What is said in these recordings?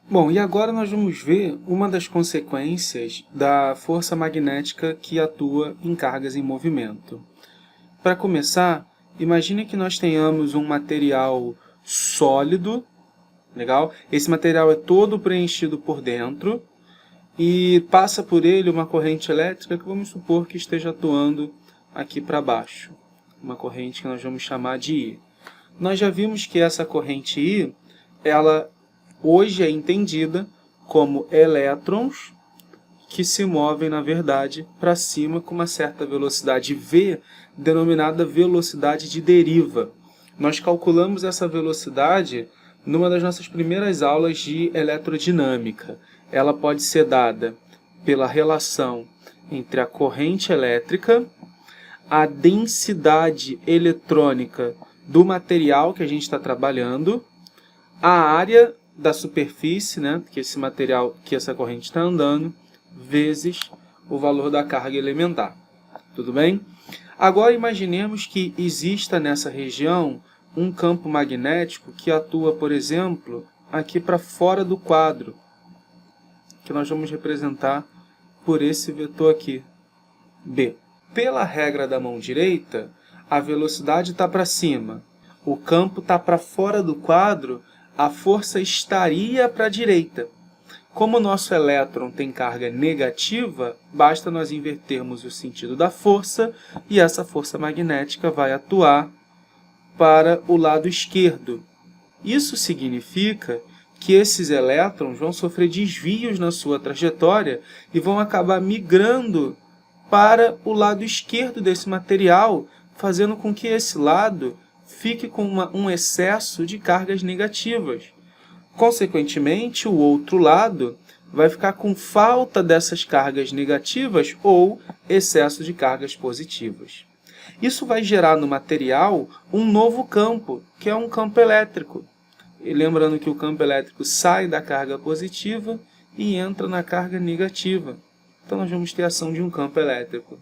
Bom, e agora nós vamos ver uma das consequências da força magnética que atua em cargas em movimento. Para começar, imagine que nós tenhamos um material sólido, legal? Esse material é todo preenchido por dentro e passa por ele uma corrente elétrica que vamos supor que esteja atuando aqui para baixo. Uma corrente que nós vamos chamar de I. Nós já vimos que essa corrente I, ela hoje é entendida como elétrons que se movem, na verdade, para cima com uma certa velocidade v, denominada velocidade de deriva. Nós calculamos essa velocidade numa das nossas primeiras aulas de eletrodinâmica. Ela pode ser dada pela relação entre a corrente elétrica, a densidade eletrônica do material que a gente está trabalhando, a área da superfície, né, que esse material, que essa corrente está andando, vezes o valor da carga elementar. Tudo bem? Agora imaginemos que exista nessa região um campo magnético que atua, por exemplo, aqui para fora do quadro, que nós vamos representar por esse vetor aqui, B. Pela regra da mão direita, a velocidade está para cima, o campo está para fora do quadro, a força estaria para a direita. Como o nosso elétron tem carga negativa, basta nós invertermos o sentido da força e essa força magnética vai atuar para o lado esquerdo. Isso significa que esses elétrons vão sofrer desvios na sua trajetória e vão acabar migrando para o lado esquerdo desse material, fazendo com que esse lado fique com um excesso de cargas negativas. Consequentemente, o outro lado vai ficar com falta dessas cargas negativas ou excesso de cargas positivas. Isso vai gerar no material um novo campo, que é um campo elétrico. E lembrando que o campo elétrico sai da carga positiva e entra na carga negativa. Então nós vamos ter a ação de um campo elétrico.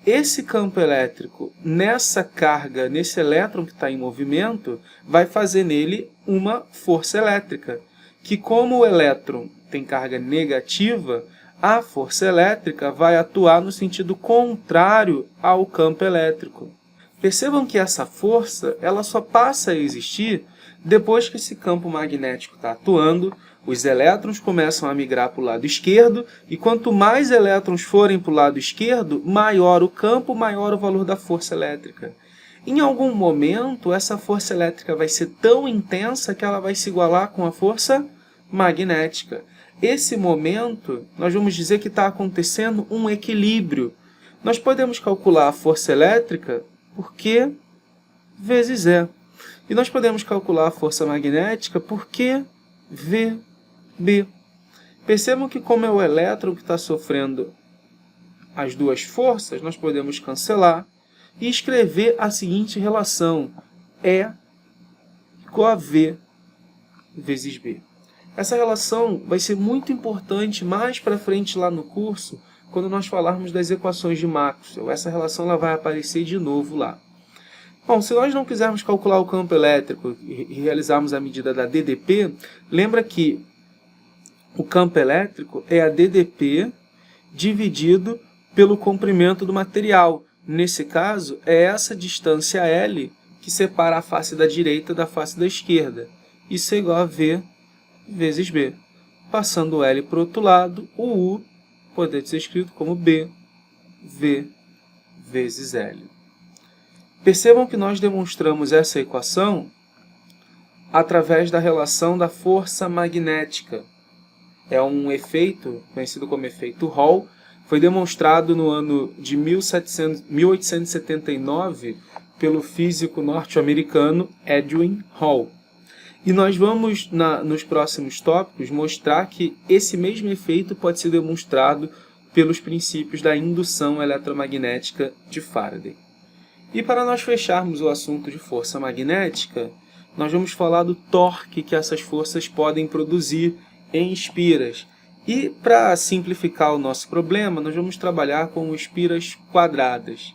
Esse campo elétrico, nessa carga, nesse elétron que está em movimento, vai fazer nele uma força elétrica, que como o elétron tem carga negativa, a força elétrica vai atuar no sentido contrário ao campo elétrico. Percebam que essa força ela só passa a existir depois que esse campo magnético está atuando, os elétrons começam a migrar para o lado esquerdo, e quanto mais elétrons forem para o lado esquerdo, maior o campo, maior o valor da força elétrica. Em algum momento, essa força elétrica vai ser tão intensa que ela vai se igualar com a força magnética. Esse momento, nós vamos dizer que está acontecendo um equilíbrio. Nós podemos calcular a força elétrica por Q vezes E. E nós podemos calcular a força magnética por Q VB. Percebam que como é o elétron que está sofrendo as duas forças, nós podemos cancelar e escrever a seguinte relação: E igual a V vezes B. Essa relação vai ser muito importante mais para frente lá no curso, quando nós falarmos das equações de Maxwell. Essa relação ela vai aparecer de novo lá. Bom, se nós não quisermos calcular o campo elétrico e realizarmos a medida da DDP, lembra que o campo elétrico é a DDP dividido pelo comprimento do material. Nesse caso, é essa distância L que separa a face da direita da face da esquerda. Isso é igual a V vezes B. Passando o L para o outro lado, o U pode ser escrito como B, V vezes L. Percebam que nós demonstramos essa equação através da relação da força magnética. É um efeito conhecido como efeito Hall. Foi demonstrado no ano de 1879 pelo físico norte-americano Edwin Hall. E nós vamos, nos próximos tópicos, mostrar que esse mesmo efeito pode ser demonstrado pelos princípios da indução eletromagnética de Faraday. E para nós fecharmos o assunto de força magnética, nós vamos falar do torque que essas forças podem produzir em espiras. E para simplificar o nosso problema, nós vamos trabalhar com espiras quadradas.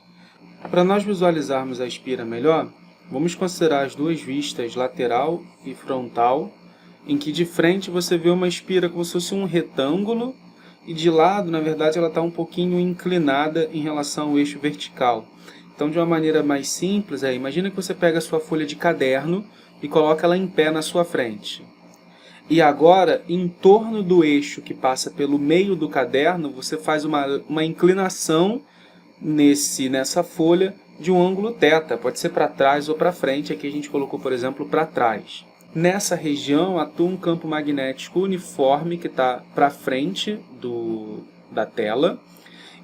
Para nós visualizarmos a espira melhor, vamos considerar as duas vistas, lateral e frontal, em que de frente você vê uma espira como se fosse um retângulo, e de lado, na verdade, ela está um pouquinho inclinada em relação ao eixo vertical. Então, de uma maneira mais simples, imagina que você pega a sua folha de caderno e coloca ela em pé na sua frente. E agora, em torno do eixo que passa pelo meio do caderno, você faz uma inclinação nessa folha de um ângulo θ. Pode ser para trás ou para frente. Aqui a gente colocou, por exemplo, para trás. Nessa região atua um campo magnético uniforme que está para frente da tela.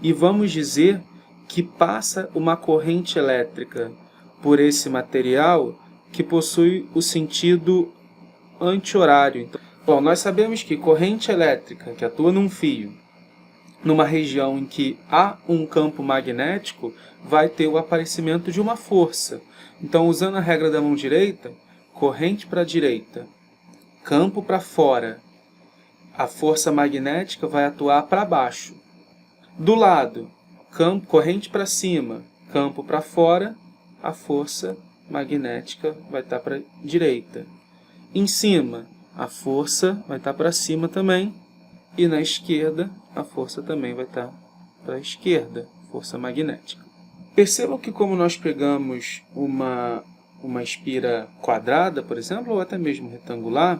E vamos dizer que passa uma corrente elétrica por esse material que possui o sentido anti-horário. Então, bom, nós sabemos que corrente elétrica que atua num fio, numa região em que há um campo magnético, vai ter o aparecimento de uma força. Então, usando a regra da mão direita, corrente para a direita, campo para fora, a força magnética vai atuar para baixo. Do lado, corrente para cima, campo para fora, a força magnética vai estar para a direita. Em cima, a força vai estar para cima também. E na esquerda, a força também vai estar para a esquerda, força magnética. Percebam que como nós pegamos uma espira quadrada, por exemplo, ou até mesmo retangular,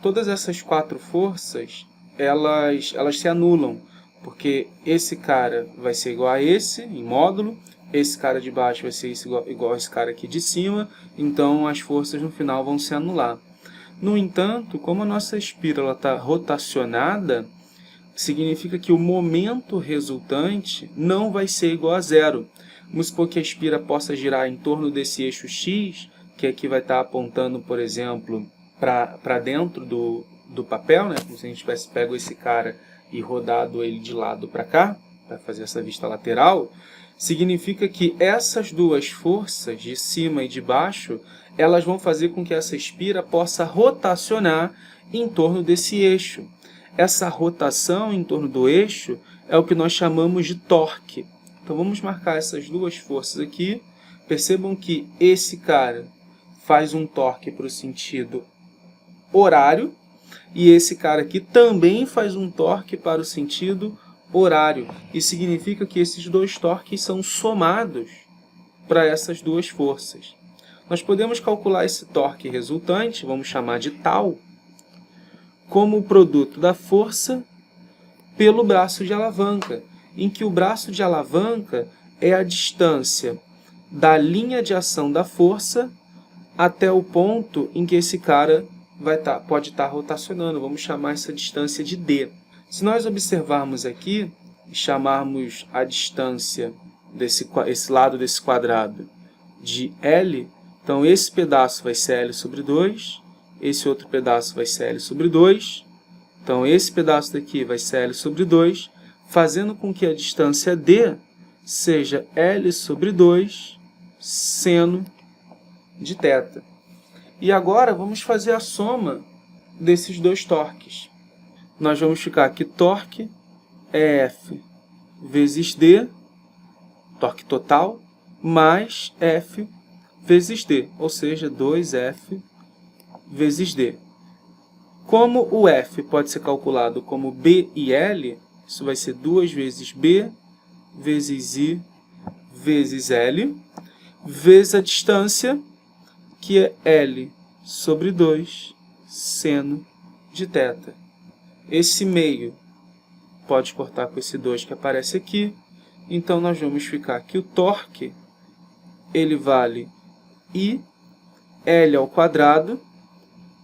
todas essas 4 forças, elas se anulam, porque esse cara vai ser igual a esse, em módulo, esse cara de baixo vai ser igual a esse cara aqui de cima, então as forças no final vão se anular. No entanto, como a nossa espira está rotacionada, significa que o momento resultante não vai ser igual a zero. Vamos supor que a espira possa girar em torno desse eixo X, que aqui vai estar apontando, por exemplo, para dentro do papel, né? Como se a gente tivesse pego esse cara e rodado ele de lado para cá, para fazer essa vista lateral. Significa que essas duas forças, de cima e de baixo, elas vão fazer com que essa espira possa rotacionar em torno desse eixo. Essa rotação em torno do eixo é o que nós chamamos de torque. Então vamos marcar essas duas forças aqui. Percebam que esse cara faz um torque para o sentido horário e esse cara aqui também faz um torque para o sentido horário. Isso significa que esses dois torques são somados para essas duas forças. Nós podemos calcular esse torque resultante, vamos chamar de tal, como o produto da força pelo braço de alavanca, em que o braço de alavanca é a distância da linha de ação da força até o ponto em que esse cara pode estar rotacionando. Vamos chamar essa distância de D. Se nós observarmos aqui e chamarmos a distância esse lado desse quadrado de L, então esse pedaço vai ser L sobre 2, esse outro pedaço vai ser L sobre 2, então esse pedaço daqui vai ser L sobre 2, fazendo com que a distância D seja L sobre 2 seno de θ. E agora vamos fazer a soma desses dois torques. Nós vamos ficar que torque é F vezes D, torque total, mais F vezes D, ou seja, 2F vezes D. Como o F pode ser calculado como B e L, isso vai ser 2 vezes B vezes I vezes L, vezes a distância, que é L sobre 2 seno de θ. Esse meio pode cortar com esse 2 que aparece aqui, então nós vamos ficar que o torque ele vale I, L ao quadrado,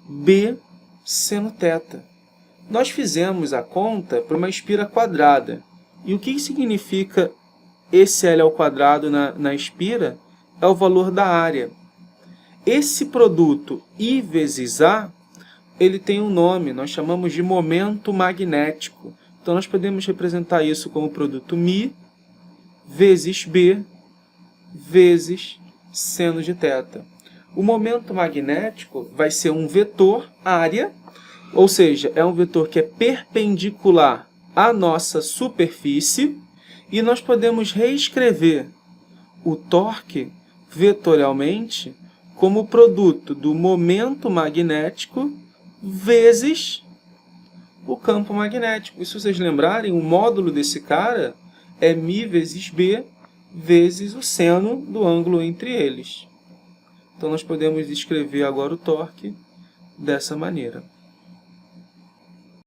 B seno θ. Nós fizemos a conta para uma espira quadrada. E o que significa esse L ao quadrado na espira? É o valor da área. Esse produto I vezes A, ele tem um nome, nós chamamos de momento magnético. Então, nós podemos representar isso como produto μ vezes B vezes seno de θ. O momento magnético vai ser um vetor área, ou seja, é um vetor que é perpendicular à nossa superfície, e nós podemos reescrever o torque vetorialmente como produto do momento magnético vezes o campo magnético. E se vocês lembrarem, o módulo desse cara é μ vezes B vezes o seno do ângulo entre eles. Então, nós podemos escrever agora o torque dessa maneira.